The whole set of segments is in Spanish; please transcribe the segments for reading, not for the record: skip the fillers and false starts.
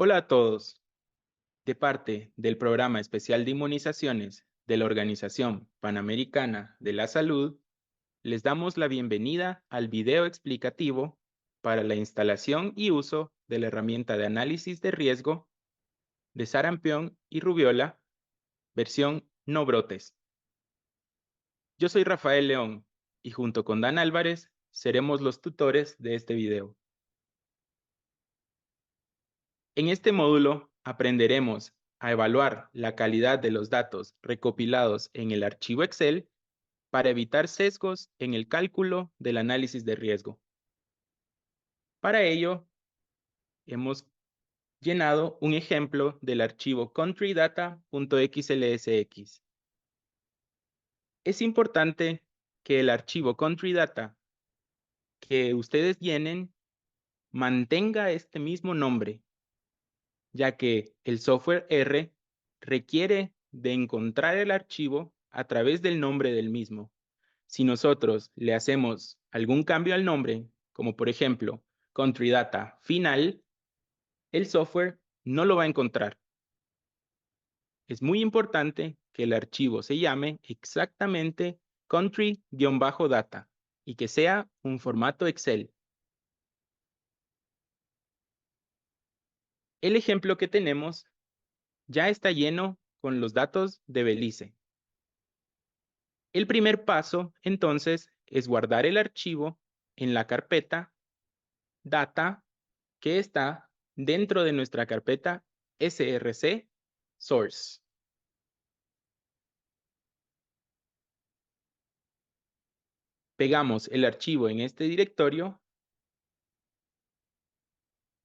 Hola a todos. De parte del Programa Especial de Inmunizaciones de la Organización Panamericana de la Salud, les damos la bienvenida al video explicativo para la instalación y uso de la herramienta de análisis de riesgo de sarampión y rubiola, versión no brotes. Yo soy Rafael León y junto con Dan Álvarez seremos los tutores de este video. En este módulo aprenderemos a evaluar la calidad de los datos recopilados en el archivo Excel para evitar sesgos en el cálculo del análisis de riesgo. Para ello, hemos llenado un ejemplo del archivo countrydata.xlsx. Es importante que el archivo countrydata que ustedes llenen mantenga este mismo nombre, ya que el software R requiere de encontrar el archivo a través del nombre del mismo. Si nosotros le hacemos algún cambio al nombre, como por ejemplo Country Data Final, el software no lo va a encontrar. Es muy importante que el archivo se llame exactamente country-data y que sea un formato Excel. El ejemplo que tenemos ya está lleno con los datos de Belice. El primer paso, entonces, es guardar el archivo en la carpeta Data que está dentro de nuestra carpeta src source. Pegamos el archivo en este directorio,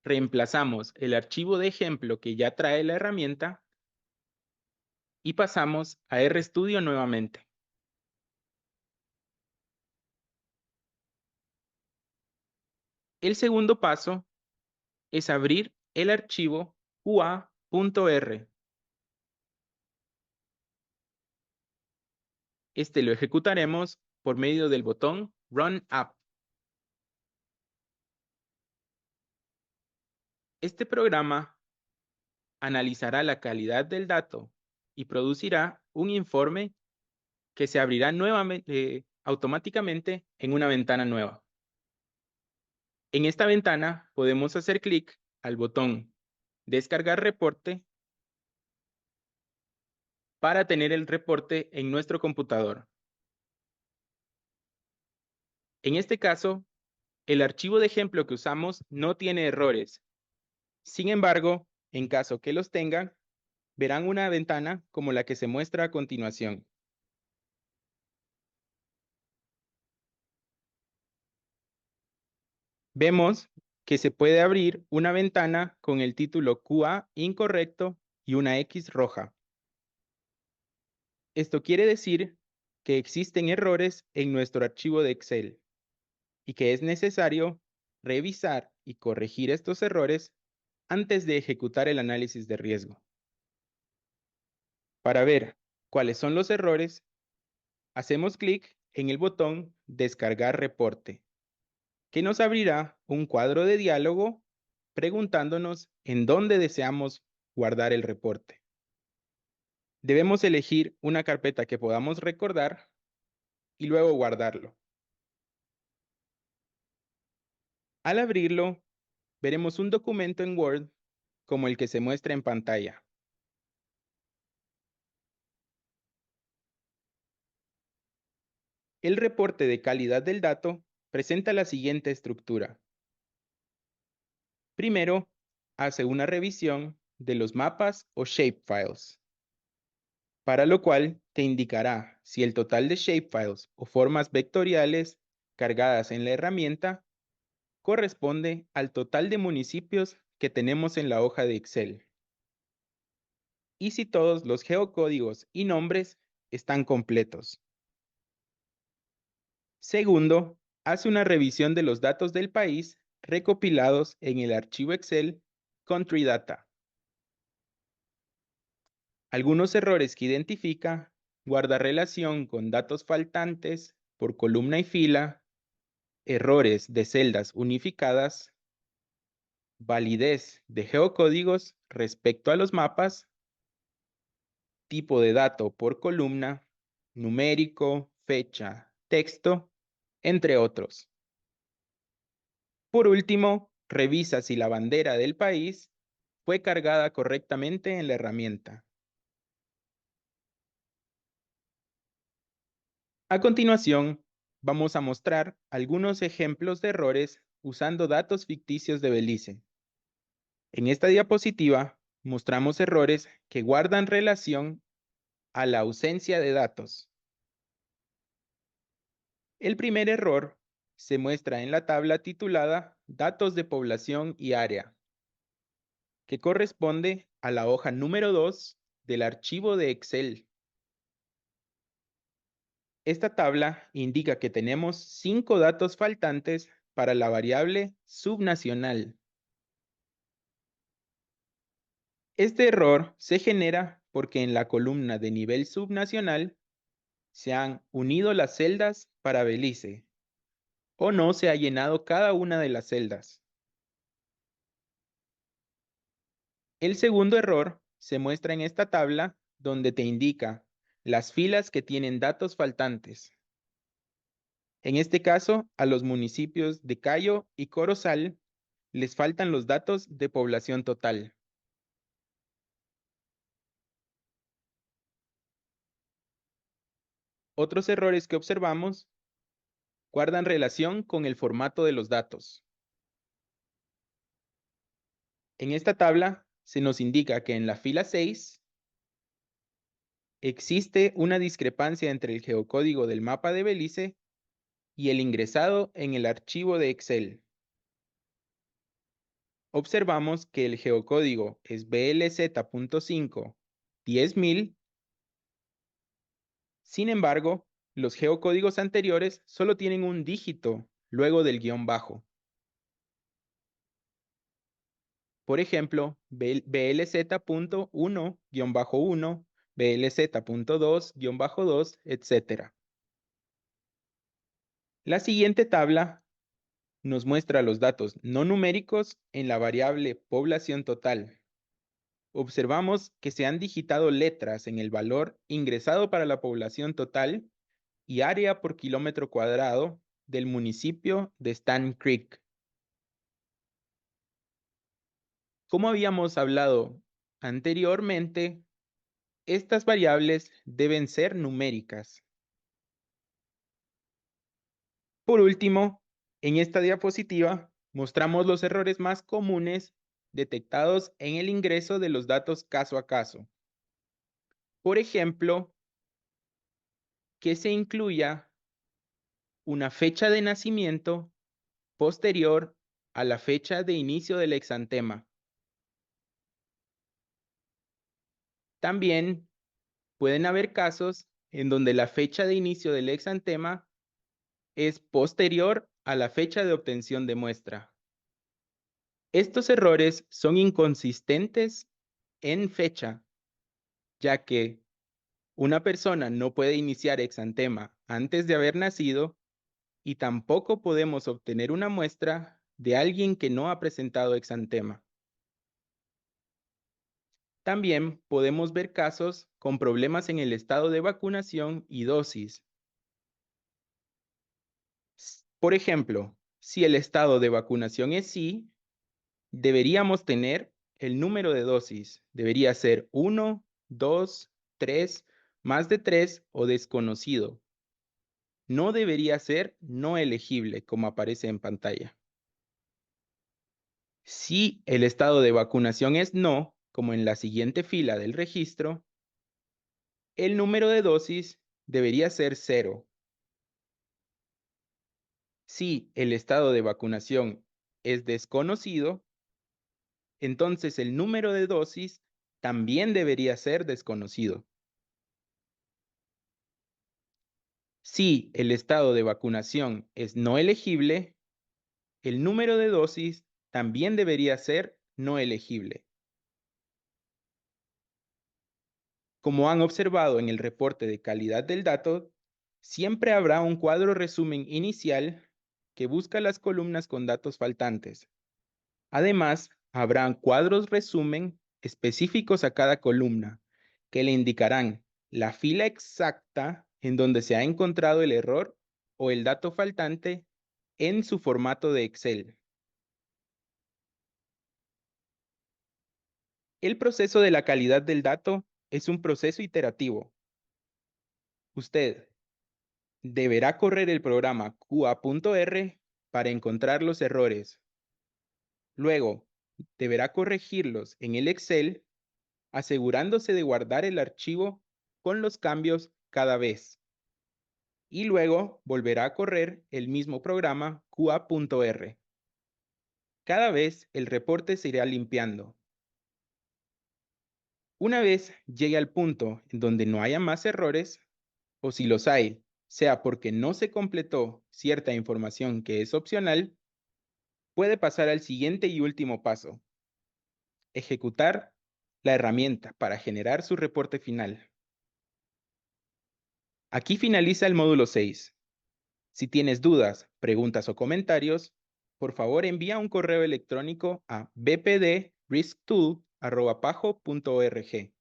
reemplazamos el archivo de ejemplo que ya trae la herramienta y pasamos a RStudio nuevamente. El segundo paso es abrir el archivo ua.r. Este lo ejecutaremos por medio del botón Run App. Este programa analizará la calidad del dato y producirá un informe que se abrirá nuevamente, automáticamente en una ventana nueva. En esta ventana podemos hacer clic al botón Descargar reporte para tener el reporte en nuestro computador. En este caso, el archivo de ejemplo que usamos no tiene errores. Sin embargo, en caso que los tengan, verán una ventana como la que se muestra a continuación. Vemos que se puede abrir una ventana con el título QA incorrecto y una X roja. Esto quiere decir que existen errores en nuestro archivo de Excel y que es necesario revisar y corregir estos errores antes de ejecutar el análisis de riesgo. Para ver cuáles son los errores, hacemos clic en el botón Descargar reporte, que nos abrirá un cuadro de diálogo preguntándonos en dónde deseamos guardar el reporte. Debemos elegir una carpeta que podamos recordar y luego guardarlo. Al abrirlo, veremos un documento en Word como el que se muestra en pantalla. El reporte de calidad del dato presenta la siguiente estructura. Primero, hace una revisión de los mapas o shapefiles, para lo cual te indicará si el total de shapefiles o formas vectoriales cargadas en la herramienta corresponde al total de municipios que tenemos en la hoja de Excel y si todos los geocódigos y nombres están completos. Segundo, hace una revisión de los datos del país recopilados en el archivo Excel Country Data. Algunos errores que identifica: guarda relación con datos faltantes por columna y fila, errores de celdas unificadas, validez de geocódigos respecto a los mapas, tipo de dato por columna, numérico, fecha, texto, entre otros. Por último, revisa si la bandera del país fue cargada correctamente en la herramienta. A continuación, vamos a mostrar algunos ejemplos de errores usando datos ficticios de Belice. En esta diapositiva, mostramos errores que guardan relación a la ausencia de datos. El primer error se muestra en la tabla titulada Datos de población y área, que corresponde a la hoja número 2 del archivo de Excel. Esta tabla indica que tenemos 5 datos faltantes para la variable subnacional. Este error se genera porque en la columna de nivel subnacional se han unido las celdas para Belice o no se ha llenado cada una de las celdas. El segundo error se muestra en esta tabla donde te indica las filas que tienen datos faltantes. En este caso, a los municipios de Cayo y Corozal les faltan los datos de población total. Otros errores que observamos guardan relación con el formato de los datos. En esta tabla se nos indica que en la fila 6 existe una discrepancia entre el geocódigo del mapa de Belice y el ingresado en el archivo de Excel. Observamos que el geocódigo es BLZ.5 10.000. Sin embargo, los geocódigos anteriores solo tienen un dígito luego del guión bajo. Por ejemplo, BLZ.1-1, BLZ.2-2, etc. La siguiente tabla nos muestra los datos no numéricos en la variable población total. Observamos que se han digitado letras en el valor ingresado para la población total y área por kilómetro cuadrado del municipio de Stan Creek. Como habíamos hablado anteriormente, estas variables deben ser numéricas. Por último, en esta diapositiva mostramos los errores más comunes detectados en el ingreso de los datos caso a caso. Por ejemplo, que se incluya una fecha de nacimiento posterior a la fecha de inicio del exantema. También pueden haber casos en donde la fecha de inicio del exantema es posterior a la fecha de obtención de muestra. Estos errores son inconsistentes en fecha, ya que una persona no puede iniciar exantema antes de haber nacido y tampoco podemos obtener una muestra de alguien que no ha presentado exantema. También podemos ver casos con problemas en el estado de vacunación y dosis. Por ejemplo, si el estado de vacunación es sí, deberíamos tener el número de dosis. Debería ser 1, 2, 3, más de 3 o desconocido. No debería ser no elegible, como aparece en pantalla. Si el estado de vacunación es no, como en la siguiente fila del registro, el número de dosis debería ser 0. Si el estado de vacunación es desconocido, entonces el número de dosis también debería ser desconocido. Si el estado de vacunación es no elegible, el número de dosis también debería ser no elegible. Como han observado en el reporte de calidad del dato, siempre habrá un cuadro resumen inicial que busca las columnas con datos faltantes. Además, habrán cuadros resumen específicos a cada columna que le indicarán la fila exacta en donde se ha encontrado el error o el dato faltante en su formato de Excel. El proceso de la calidad del dato es un proceso iterativo. Usted deberá correr el programa QA.R para encontrar los errores. Luego, deberá corregirlos en el Excel, asegurándose de guardar el archivo con los cambios cada vez. Y luego volverá a correr el mismo programa QA.R. Cada vez el reporte se irá limpiando. Una vez llegue al punto en donde no haya más errores, o si los hay, sea porque no se completó cierta información que es opcional, puede pasar al siguiente y último paso: ejecutar la herramienta para generar su reporte final. Aquí finaliza el módulo 6. Si tienes dudas, preguntas o comentarios, por favor envía un correo electrónico a bpdrisktool@pajo.org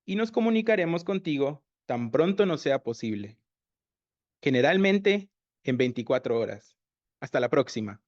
y nos comunicaremos contigo tan pronto nos sea posible, generalmente en 24 horas. Hasta la próxima.